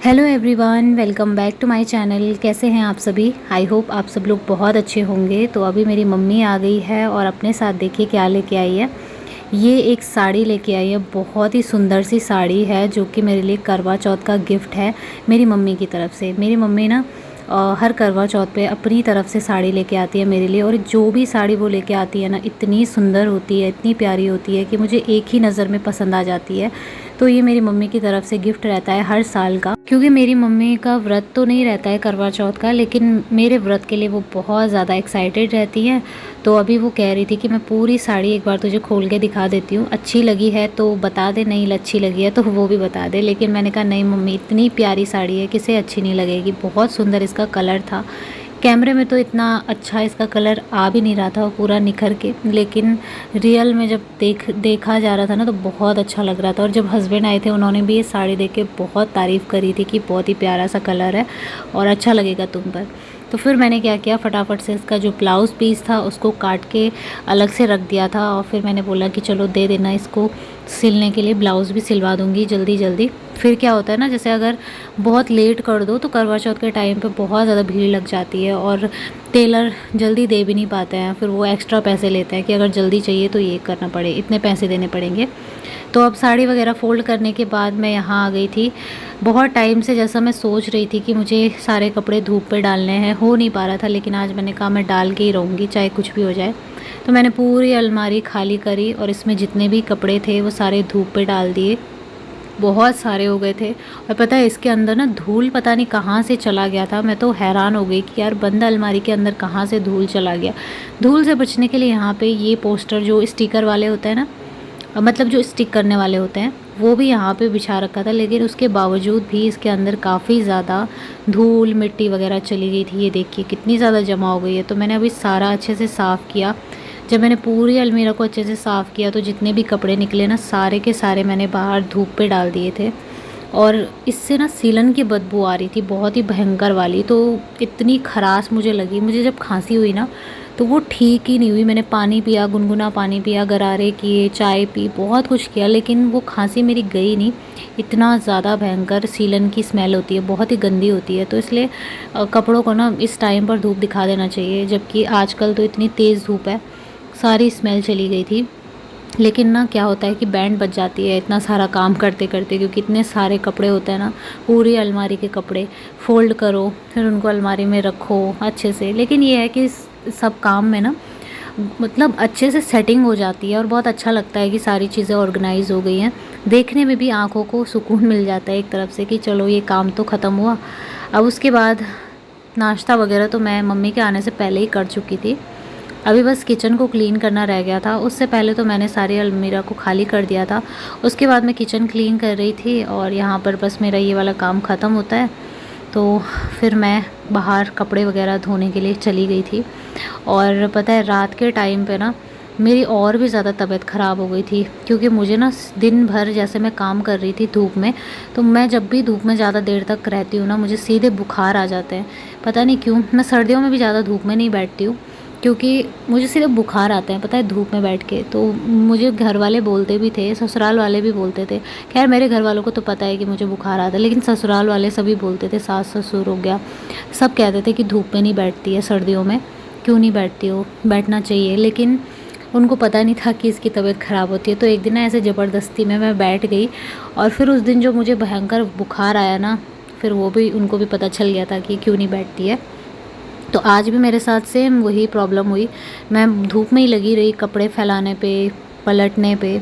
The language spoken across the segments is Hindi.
Hello everyone, welcome back to my channel. कैसे हैं आप सभी? आई होप आप सब लोग बहुत अच्छे होंगे। तो अभी मेरी मम्मी आ गई है और अपने साथ देखिए क्या लेके आई है। ये एक साड़ी लेके आई है, बहुत ही सुंदर सी साड़ी है जो कि मेरे लिए करवा चौथ का गिफ्ट है मेरी मम्मी की तरफ से। मेरी मम्मी ना हर करवा चौथ पे अपनी तरफ से साड़ी लेके आती है मेरे लिए, और जो भी साड़ी वो लेके आती है ना इतनी सुंदर होती है, इतनी प्यारी होती है कि मुझे एक ही नज़र में पसंद आ जाती है। तो ये मेरी मम्मी की तरफ से गिफ्ट रहता है हर साल का, क्योंकि मेरी मम्मी का व्रत तो नहीं रहता है करवा चौथ का, लेकिन मेरे व्रत के लिए वो बहुत ज़्यादा एक्साइटेड रहती हैं। तो अभी वो कह रही थी कि मैं पूरी साड़ी एक बार तुझे खोल के दिखा देती हूँ, अच्छी लगी है तो बता दे, नहीं अच्छी लगी है तो वो भी बता दे। लेकिन मैंने कहा नहीं मम्मी, इतनी प्यारी साड़ी है किसे अच्छी नहीं लगेगी। बहुत सुंदर इसका कलर था। कैमरे में तो इतना अच्छा इसका कलर आ भी नहीं रहा था पूरा निखर के, लेकिन रियल में जब देखा जा रहा था ना तो बहुत अच्छा लग रहा था। और जब हस्बैंड आए थे उन्होंने भी ये साड़ी देख के बहुत तारीफ़ करी थी कि बहुत ही प्यारा सा कलर है और अच्छा लगेगा तुम पर। तो फिर मैंने क्या किया, फटाफट से इसका जो ब्लाउज़ पीस था उसको काट के अलग से रख दिया था। और फिर मैंने बोला कि चलो दे देना इसको सिलने के लिए, ब्लाउज़ भी सिलवा दूँगी जल्दी जल्दी। फिर क्या होता है ना, जैसे अगर बहुत लेट कर दो तो करवा चौथ के टाइम पे बहुत ज़्यादा भीड़ लग जाती है और टेलर जल्दी दे भी नहीं पाते हैं। फिर वो एक्स्ट्रा पैसे लेते हैं कि अगर जल्दी चाहिए तो ये करना पड़े, इतने पैसे देने पड़ेंगे। तो अब साड़ी वगैरह फ़ोल्ड करने के बाद मैं यहाँ आ गई थी। बहुत टाइम से जैसा मैं सोच रही थी कि मुझे सारे कपड़े धूप पे डालने हैं, हो नहीं पा रहा था, लेकिन आज मैंने कहा मैं डाल के ही रहूँगी चाहे कुछ भी हो जाए। तो मैंने पूरी अलमारी खाली करी और इसमें जितने भी कपड़े थे वो सारे धूप पे डाल दिए। बहुत सारे हो गए थे। और पता है इसके अंदर ना धूल पता नहीं कहाँ से चला गया था। मैं तो हैरान हो गई कि यार बंद अलमारी के अंदर कहाँ से धूल चला गया। धूल से बचने के लिए यहाँ पे ये पोस्टर जो स्टिकर वाले होते हैं ना, मतलब जो स्टिक करने वाले होते हैं, वो भी यहाँ पे बिछा रखा था। लेकिन उसके बावजूद भी इसके अंदर काफ़ी ज़्यादा धूल मिट्टी वगैरह चली गई थी। ये देखिए कितनी ज़्यादा जमा हो गई है। तो मैंने अभी सारा अच्छे से साफ़ किया। जब मैंने पूरी अलमीरा को अच्छे से साफ़ किया तो जितने भी कपड़े निकले ना सारे के सारे मैंने बाहर धूप पे डाल दिए थे। और इससे ना सीलन की बदबू आ रही थी, बहुत ही भयंकर वाली। तो इतनी खराश मुझे लगी, मुझे जब खांसी हुई ना तो वो ठीक ही नहीं हुई। मैंने पानी पिया, गुनगुना पानी पिया, गरारे किए, चाय पी, बहुत कुछ किया, लेकिन वो खांसी मेरी गई नहीं। इतना ज़्यादा भयंकर सीलन की स्मेल होती है, बहुत ही गंदी होती है। तो इसलिए कपड़ों को ना इस टाइम पर धूप दिखा देना चाहिए, जबकि आजकल तो इतनी तेज़ धूप है, सारी स्मेल चली गई थी। लेकिन ना क्या होता है कि बैंड बज जाती है इतना सारा काम करते करते, क्योंकि इतने सारे कपड़े होते हैं ना, पूरी अलमारी के कपड़े फ़ोल्ड करो, फिर उनको अलमारी में रखो अच्छे से। लेकिन ये है कि इस सब काम में ना मतलब अच्छे से सेटिंग हो जाती है और बहुत अच्छा लगता है कि सारी चीज़ें ऑर्गेनाइज़ हो गई हैं। देखने में भी आँखों को सुकून मिल जाता है एक तरफ से कि चलो ये काम तो ख़त्म हुआ। अब उसके बाद नाश्ता वगैरह तो मैं मम्मी के आने से पहले ही कर चुकी थी। अभी बस किचन को क्लीन करना रह गया था। उससे पहले तो मैंने सारी अलमीरा को खाली कर दिया था। उसके बाद मैं किचन क्लीन कर रही थी और यहाँ पर बस मेरा ये वाला काम ख़त्म होता है तो फिर मैं बाहर कपड़े वगैरह धोने के लिए चली गई थी। और पता है रात के टाइम पे ना मेरी और भी ज़्यादा तबीयत ख़राब हो गई थी, क्योंकि मुझे ना दिन भर जैसे मैं काम कर रही थी धूप में, तो मैं जब भी धूप में ज़्यादा देर तक रहती हूँ ना मुझे सीधे बुखार आ जाते हैं। पता नहीं क्यों। मैं सर्दियों में भी ज़्यादा धूप में नहीं बैठती हूँ, क्योंकि मुझे सिर्फ बुखार आते हैं पता है धूप में बैठ के। तो मुझे घर वाले बोलते भी थे, ससुराल वाले भी बोलते थे। खैर मेरे घर वालों को तो पता है कि मुझे बुखार आता है, लेकिन ससुराल वाले सभी बोलते थे, सास ससुर हो गया, सब कहते थे कि धूप में नहीं बैठती है सर्दियों में, क्यों नहीं बैठती हो, बैठना चाहिए। लेकिन उनको पता नहीं था कि इसकी तबीयत ख़राब होती है। तो एक दिन ना ऐसे ज़बरदस्ती में मैं बैठ गई, और फिर उस दिन जो मुझे भयंकर बुखार आया ना, फिर वो भी उनको भी पता चल गया था कि क्यों नहीं बैठती है। तो आज भी मेरे साथ सेम वही प्रॉब्लम हुई। मैं धूप में ही लगी रही, कपड़े फैलाने पे, पलटने पे,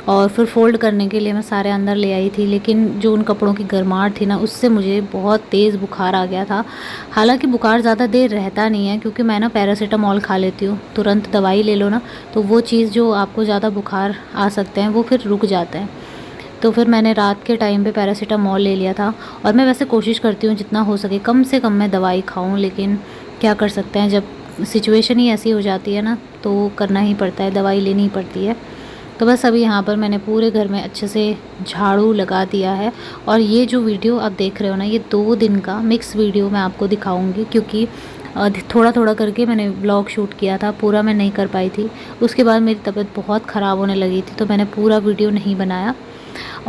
और फिर फ़ोल्ड करने के लिए मैं सारे अंदर ले आई थी। लेकिन जो उन कपड़ों की गर्माहट थी ना उससे मुझे बहुत तेज़ बुखार आ गया था। हालांकि बुखार ज़्यादा देर रहता नहीं है, क्योंकि मैं ना पैरासीटामॉल खा लेती हूँ, तुरंत दवाई ले लो ना तो वो चीज़ जो आपको ज़्यादा बुखार आ सकते हैं वो फिर रुक जाते हैं। तो फिर मैंने रात के टाइम पे पैरासीटामॉल ले लिया था। और मैं वैसे कोशिश करती हूँ जितना हो सके कम से कम मैं दवाई खाऊं, लेकिन क्या कर सकते हैं, जब सिचुएशन ही ऐसी हो जाती है ना तो करना ही पड़ता है, दवाई लेनी ही पड़ती है। तो बस अभी यहाँ पर मैंने पूरे घर में अच्छे से झाड़ू लगा दिया है। और ये जो वीडियो आप देख रहे हो ना, ये 2 दिन का मिक्स वीडियो मैं आपको दिखाऊंगी, क्योंकि थोड़ा थोड़ा करके मैंने व्लॉग शूट किया था, पूरा मैं नहीं कर पाई थी। उसके बाद मेरी तबीयत बहुत ख़राब होने लगी थी तो मैंने पूरा वीडियो नहीं बनाया।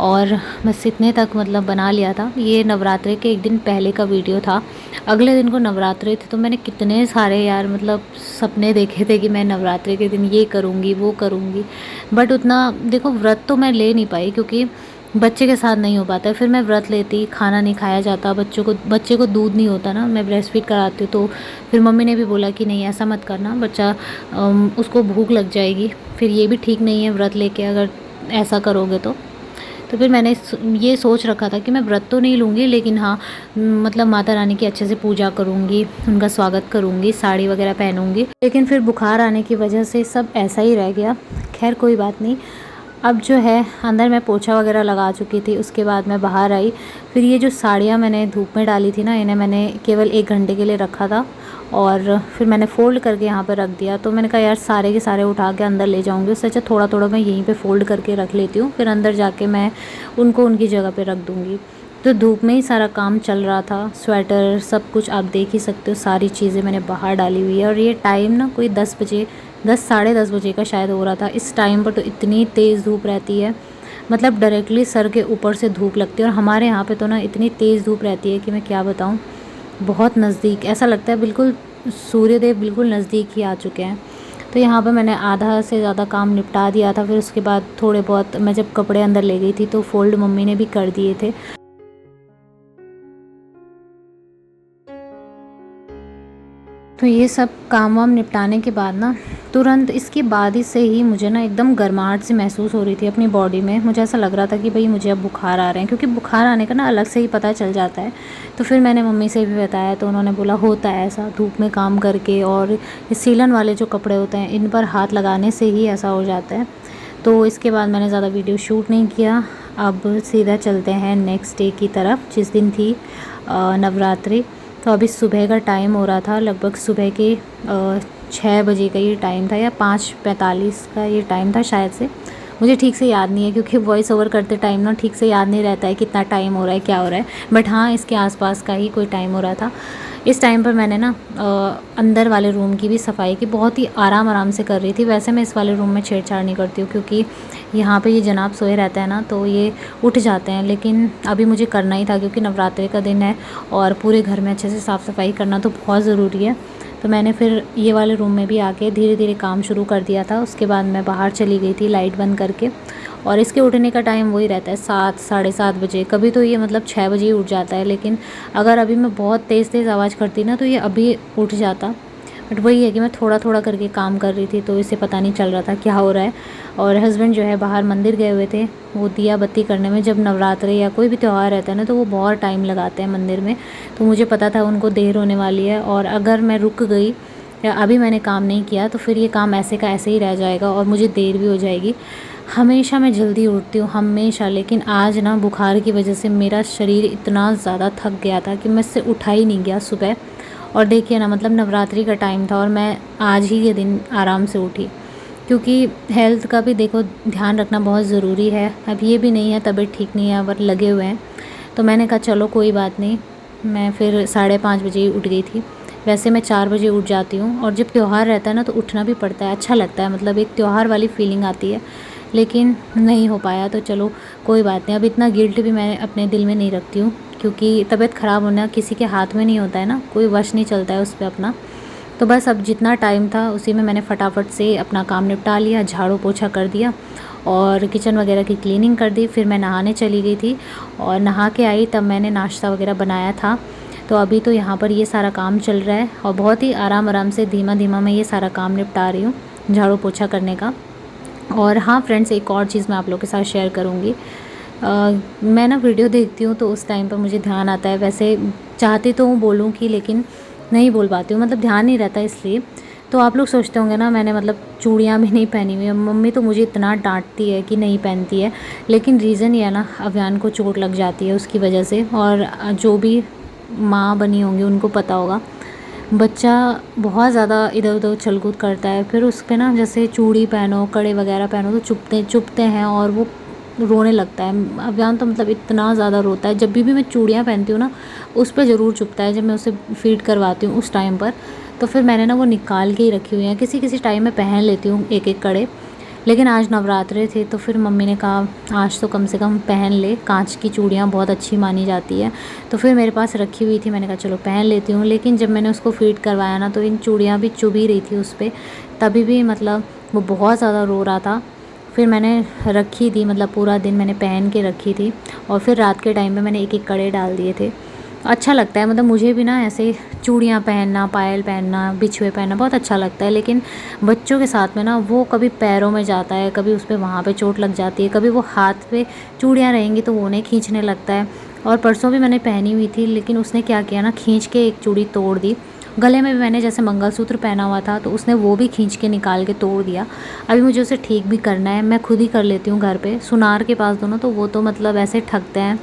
और बस इतने तक मतलब बना लिया था। ये नवरात्रे के एक दिन पहले का वीडियो था। अगले दिन को नवरात्रे थे तो मैंने कितने सारे यार मतलब सपने देखे थे कि मैं नवरात्रे के दिन ये करूँगी वो करूँगी, बट उतना देखो व्रत तो मैं ले नहीं पाई क्योंकि बच्चे के साथ नहीं हो पाता है। फिर मैं व्रत लेती, खाना नहीं खाया जाता, बच्चे को दूध नहीं होता ना, मैं ब्रेस्ट फीड कराती हूँ। तो फिर मम्मी ने भी बोला कि नहीं ऐसा मत करना, बच्चा उसको भूख लग जाएगी, फिर ये भी ठीक नहीं है व्रत लेके अगर ऐसा करोगे तो फिर मैंने ये सोच रखा था कि मैं व्रत तो नहीं लूँगी, लेकिन हाँ मतलब माता रानी की अच्छे से पूजा करूँगी, उनका स्वागत करूँगी, साड़ी वगैरह पहनूँगी। लेकिन फिर बुखार आने की वजह से सब ऐसा ही रह गया। खैर कोई बात नहीं। अब जो है अंदर मैं पोछा वगैरह लगा चुकी थी, उसके बाद मैं बाहर आई। फिर ये जो साड़ियाँ मैंने धूप में डाली थी ना, इन्हें मैंने केवल 1 घंटे के लिए रखा था और फिर मैंने फ़ोल्ड करके यहाँ पर रख दिया। तो मैंने कहा यार सारे के सारे उठा के अंदर ले जाऊँगी, उससे अच्छा थोड़ा थोड़ा मैं यहीं पे फ़ोल्ड करके रख लेती हूँ, फिर अंदर जाके मैं उनको उनकी जगह पे रख दूँगी। तो धूप में ही सारा काम चल रहा था, स्वेटर सब कुछ आप देख ही सकते हो, सारी चीज़ें मैंने बाहर डाली हुई है। और ये टाइम ना कोई 10 बजे 10 साढ़े 10 बजे का शायद हो रहा था। इस टाइम पर तो इतनी तेज़ धूप रहती है, मतलब डायरेक्टली सर के ऊपर से धूप लगती है। और हमारे यहाँ पे तो ना इतनी तेज़ धूप रहती है कि मैं क्या बताऊँ, बहुत नज़दीक ऐसा लगता है, बिल्कुल सूर्यदेव बिल्कुल नज़दीक ही आ चुके हैं। तो यहाँ पे मैंने आधा से ज़्यादा काम निपटा दिया था। फिर उसके बाद थोड़े बहुत मैं जब कपड़े अंदर ले गई थी तो फ़ोल्ड मम्मी ने भी कर दिए थे। तो ये सब काम वाम निपटाने के बाद ना तुरंत इसके बाद ही से ही मुझे ना एकदम गर्माहट सी महसूस हो रही थी अपनी बॉडी में। मुझे ऐसा लग रहा था कि भाई मुझे अब बुखार आ रहे हैं, क्योंकि बुखार आने का ना अलग से ही पता चल जाता है। तो फिर मैंने मम्मी से भी बताया तो उन्होंने बोला होता है ऐसा धूप में काम करके, और ये सीलन वाले जो कपड़े होते हैं इन पर हाथ लगाने से ही ऐसा हो जाता है। तो इसके बाद मैंने ज़्यादा वीडियो शूट नहीं किया। अब सीधा चलते हैं नेक्स्ट डे की तरफ, जिस दिन थी नवरात्रि। तो अभी सुबह का टाइम हो रहा था, लगभग सुबह के 6 बजे का ये टाइम था या 5:45 का ये टाइम था शायद से, मुझे ठीक से याद नहीं है क्योंकि वॉइस ओवर करते टाइम ना ठीक से याद नहीं रहता है कितना टाइम हो रहा है क्या हो रहा है, बट हाँ इसके आसपास का ही कोई टाइम हो रहा था। इस टाइम पर मैंने ना अंदर वाले रूम की भी सफाई की, बहुत ही आराम से कर रही थी। वैसे मैं इस वाले रूम में छेड़छाड़ नहीं करती हूँ क्योंकि यहाँ पे ये जनाब सोए रहता है ना, तो ये उठ जाते हैं, लेकिन अभी मुझे करना ही था क्योंकि नवरात्रि का दिन है और पूरे घर में अच्छे से साफ़ सफाई करना तो बहुत ज़रूरी है। तो मैंने फिर ये वाले रूम में भी आके धीरे धीरे काम शुरू कर दिया था। उसके बाद मैं बाहर चली गई थी लाइट बंद करके, और इसके उठने का टाइम वही रहता है 7 साढ़े 7 बजे। कभी तो ये मतलब 6 बजे ही उठ जाता है, लेकिन अगर अभी मैं बहुत तेज़ आवाज़ करती ना तो ये अभी उठ जाता। बट वही है कि मैं थोड़ा थोड़ा करके काम कर रही थी तो इसे पता नहीं चल रहा था क्या हो रहा है। और हस्बैंड जो है बाहर मंदिर गए हुए थे, वो दिया बत्ती करने में, जब नवरात्रि या कोई भी त्यौहार रहता है ना तो वो बहुत टाइम लगाते हैं मंदिर में। तो मुझे पता था उनको देर होने वाली है, और अगर मैं रुक गई या अभी मैंने काम नहीं किया तो फिर ये काम ऐसे का ऐसे ही रह जाएगा और मुझे देर भी हो जाएगी। हमेशा मैं जल्दी उठती हूँ हमेशा, लेकिन आज ना बुखार की वजह से मेरा शरीर इतना ज़्यादा थक गया था कि मुझसे उठा ही नहीं गया सुबह। और देखिए ना, मतलब नवरात्रि का टाइम था और मैं आज ही के दिन आराम से उठी, क्योंकि हेल्थ का भी देखो ध्यान रखना बहुत ज़रूरी है। अब ये भी नहीं है तबीयत ठीक नहीं है, पर लगे हुए हैं। तो मैंने कहा चलो कोई बात नहीं, मैं फिर 5:30 बजे ही उठ गई थी। वैसे मैं 4 बजे उठ जाती हूँ, और जब त्यौहार रहता है ना तो उठना भी पड़ता है, अच्छा लगता है, मतलब एक त्यौहार वाली फीलिंग आती है। लेकिन नहीं हो पाया तो चलो कोई बात नहीं। अब इतना गिल्ट भी मैं अपने दिल में नहीं रखती हूँ, क्योंकि तबीयत ख़राब होना किसी के हाथ में नहीं होता है ना, कोई वश नहीं चलता है उस पर अपना। तो बस अब जितना टाइम था उसी में मैंने फटाफट से अपना काम निपटा लिया, झाड़ू पोछा कर दिया और किचन वगैरह की क्लीनिंग कर दी। फिर मैं नहाने चली गई थी, और नहा के आई तब मैंने नाश्ता वगैरह बनाया था। तो अभी तो यहाँ पर ये सारा काम चल रहा है, और बहुत ही आराम से धीमा धीमा मैं ये सारा काम निपटा रही हूँ झाड़ू पोछा करने का। और हाँ फ्रेंड्स, एक और चीज़ मैं आप लोगों के साथ शेयर करूँगी। मैं ना वीडियो देखती हूँ तो उस टाइम पर मुझे ध्यान आता है, वैसे चाहती तो हूँ बोलूँ कि, लेकिन नहीं बोल पाती हूँ, मतलब ध्यान नहीं रहता इसलिए। तो आप लोग सोचते होंगे ना मैंने मतलब चूड़ियाँ भी नहीं पहनी हुई है, मम्मी तो मुझे इतना डांटती है कि नहीं पहनती है, लेकिन रीज़न ये है ना, अव्यान को चोट लग जाती है उसकी वजह से। और जो भी माँ बनी होंगी उनको पता होगा, बच्चा बहुत ज़्यादा इधर उधर उछल कूद करता है, फिर उस पर ना जैसे चूड़ी पहनो कड़े वगैरह पहनो तो चुभते हैं और वो रोने लगता है। अव्यान तो मतलब इतना ज़्यादा रोता है, जब भी मैं चूड़ियाँ पहनती हूँ ना उस पर ज़रूर चुभता है, जब मैं उसे फीड करवाती हूँ उस टाइम पर। तो फिर मैंने ना वो निकाल के ही रखी हुई हैं, किसी किसी टाइम में पहन लेती हूँ एक एक कड़े, लेकिन आज नवरात्रे थे तो फिर मम्मी ने कहा आज तो कम से कम पहन ले, कांच की चूड़ियाँ बहुत अच्छी मानी जाती है। तो फिर मेरे पास रखी हुई थी, मैंने कहा चलो पहन लेती हूँ। लेकिन जब मैंने उसको फ़ीड करवाया ना तो इन चूड़ियाँ भी चुभ ही रही थी उस पर, तभी भी मतलब वो बहुत ज़्यादा रो रहा था। फिर मैंने रखी थी, मतलब पूरा दिन मैंने पहन के रखी थी और फिर रात के टाइम में मैंने एक एक कड़े डाल दिए थे। अच्छा लगता है, मतलब मुझे भी ना ऐसे चूड़ियाँ पहनना, पायल पहनना, बिछुए पहनना बहुत अच्छा लगता है। लेकिन बच्चों के साथ में ना वो कभी पैरों में जाता है, कभी उस पे वहाँ पे चोट लग जाती है, कभी वो हाथ पे चूड़ियाँ रहेंगी तो वो उन्हें खींचने लगता है। और परसों भी मैंने पहनी हुई थी, लेकिन उसने क्या किया ना, खींच के एक चूड़ी तोड़ दी। गले में भी मैंने जैसे मंगलसूत्र पहना हुआ था तो उसने वो भी खींच के निकाल के तोड़ दिया। अभी मुझे उसे ठीक भी करना है, मैं खुद ही कर लेती हूँ घर पे। सुनार के पास दो ना तो वो तो मतलब ऐसे ठगते हैं,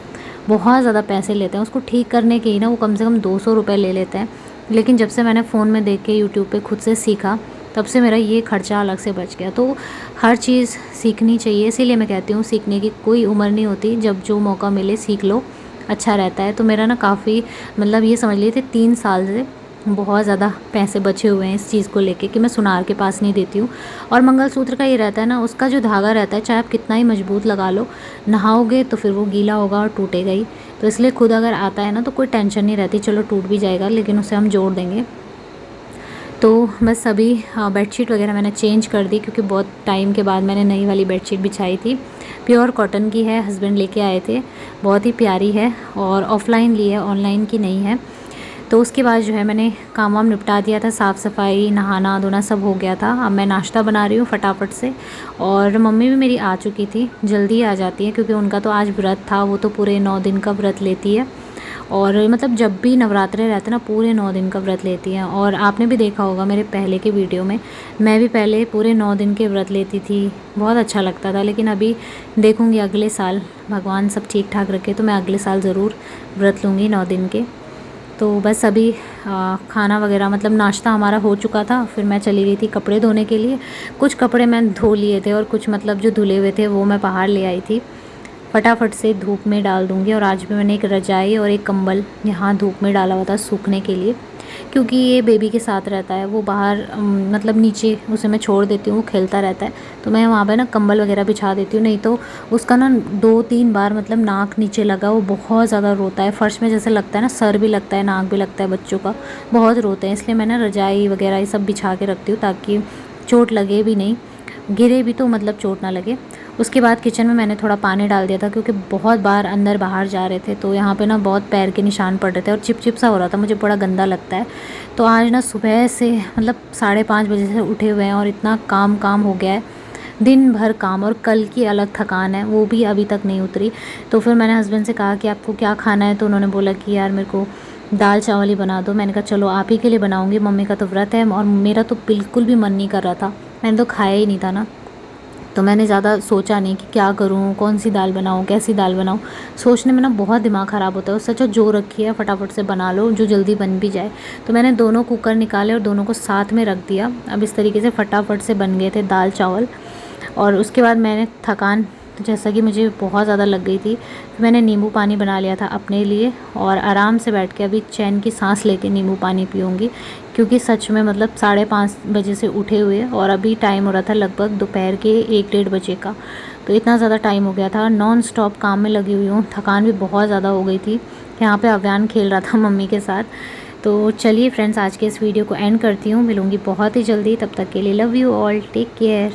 बहुत ज़्यादा पैसे लेते हैं उसको ठीक करने के ही ना, वो कम से कम 200 रुपये ले लेते हैं। लेकिन जब से मैंने फ़ोन में देख के यूट्यूब पे खुद से सीखा, तब से मेरा ये खर्चा अलग से बच गया। तो हर चीज़ सीखनी चाहिए, इसीलिए मैं कहती हूँ सीखने की कोई उम्र नहीं होती, जब जो मौका मिले सीख लो, अच्छा रहता है। तो मेरा ना काफ़ी, मतलब ये समझ लीजिए 3 साल से बहुत ज़्यादा पैसे बचे हुए हैं इस चीज़ को लेके कि मैं सुनार के पास नहीं देती हूँ। और मंगलसूत्र का ये रहता है ना, उसका जो धागा रहता है चाहे आप कितना ही मजबूत लगा लो, नहाओगे तो फिर वो गीला होगा और टूटेगा ही। तो इसलिए खुद अगर आता है ना तो कोई टेंशन नहीं रहती, चलो टूट भी जाएगा लेकिन उसे हम जोड़ देंगे। तो बस अभी बेडशीट वगैरह मैंने चेंज कर दी, क्योंकि बहुत टाइम के बाद मैंने नई वाली बेडशीट बिछाई थी। प्योर कॉटन की है, हस्बैंड लेके आए थे, बहुत ही प्यारी है और ऑफ़लाइन ली है, ऑनलाइन की नहीं है। तो उसके बाद जो है मैंने काम वाम निपटा दिया था, साफ़ सफाई, नहाना धोना सब हो गया था। अब मैं नाश्ता बना रही हूँ फटाफट से। और मम्मी भी मेरी आ चुकी थी, जल्दी आ जाती है क्योंकि उनका तो आज व्रत था, वो तो पूरे 9 दिन का व्रत लेती है। और मतलब जब भी नवरात्रे रहते ना पूरे 9 दिन का व्रत लेती हैं। और आपने भी देखा होगा मेरे पहले के वीडियो में, मैं भी पहले पूरे 9 दिन के व्रत लेती थी, बहुत अच्छा लगता था। लेकिन अभी देखूँगी अगले साल, भगवान सब ठीक ठाक रखे तो मैं अगले साल ज़रूर व्रत लूँगी 9 दिन के। तो बस अभी खाना वगैरह मतलब नाश्ता हमारा हो चुका था, फिर मैं चली गई थी कपड़े धोने के लिए। कुछ कपड़े मैं धो लिए थे और कुछ मतलब जो धुले हुए थे वो मैं बाहर ले आई थी, फटाफट से धूप में डाल दूँगी। और आज भी मैंने एक रजाई और एक कंबल यहाँ धूप में डाला हुआ था सूखने के लिए, क्योंकि ये बेबी के साथ रहता है, वो बाहर मतलब नीचे उसे मैं छोड़ देती हूँ, वो खेलता रहता है, तो मैं वहाँ पे ना कंबल वगैरह बिछा देती हूँ। नहीं तो उसका ना 2-3 बार मतलब नाक नीचे लगा, वो बहुत ज़्यादा रोता है, फर्श में जैसे लगता है ना, सर भी लगता है, नाक भी लगता है बच्चों का, बहुत रोते हैं। इसलिए मैं ना रजाई वगैरह ये सब बिछा के रखती हूँ ताकि चोट लगे भी नहीं, गिरे भी तो मतलब चोट ना लगे। उसके बाद किचन में मैंने थोड़ा पानी डाल दिया था, क्योंकि बहुत बार अंदर बाहर जा रहे थे तो यहाँ पे ना बहुत पैर के निशान पड़ रहे थे और चिपचिप सा हो रहा था, मुझे बड़ा गंदा लगता है। तो आज ना सुबह से मतलब 5:30 बजे से उठे हुए हैं और इतना काम हो गया है, दिन भर काम, और कल की अलग थकान है वो भी अभी तक नहीं उतरी। तो फिर मैंने हस्बैंड से कहा कि आपको क्या खाना है, तो उन्होंने बोला कि यार मेरे को दाल चावल ही बना दो। मैंने कहा चलो आप ही के लिए बनाऊँगी, मम्मी का तो व्रत है और मेरा तो बिल्कुल भी मन नहीं कर रहा था, मैंने तो खाया ही नहीं था ना। तो मैंने ज़्यादा सोचा नहीं कि क्या करूँ, कौन सी दाल बनाऊँ, कैसी दाल बनाऊँ, सोचने में ना बहुत दिमाग ख़राब होता है। उससे अच्छा जो रखी है फटाफट से बना लो, जो जल्दी बन भी जाए। तो मैंने दोनों कुकर निकाले और दोनों को साथ में रख दिया। अब इस तरीके से फटाफट से बन गए थे दाल चावल। और उसके बाद मैंने थकान तो जैसा कि मुझे बहुत ज़्यादा लग गई थी, तो मैंने नींबू पानी बना लिया था अपने लिए और आराम से बैठ के अभी चैन की सांस लेके नींबू पानी पीऊँगी। क्योंकि सच में मतलब 5:30 बजे से उठे हुए और अभी टाइम हो रहा था लगभग दोपहर के 1-1:30 बजे का। तो इतना ज़्यादा टाइम हो गया था, नॉन स्टॉप काम में लगी हुई हूँ, थकान भी बहुत ज़्यादा हो गई थी। यहाँ पे अव्यान खेल रहा था मम्मी के साथ। तो चलिए फ्रेंड्स, आज के इस वीडियो को एंड करती हूँ, मिलूँगी बहुत ही जल्दी, तब तक के लिए love you all, take care.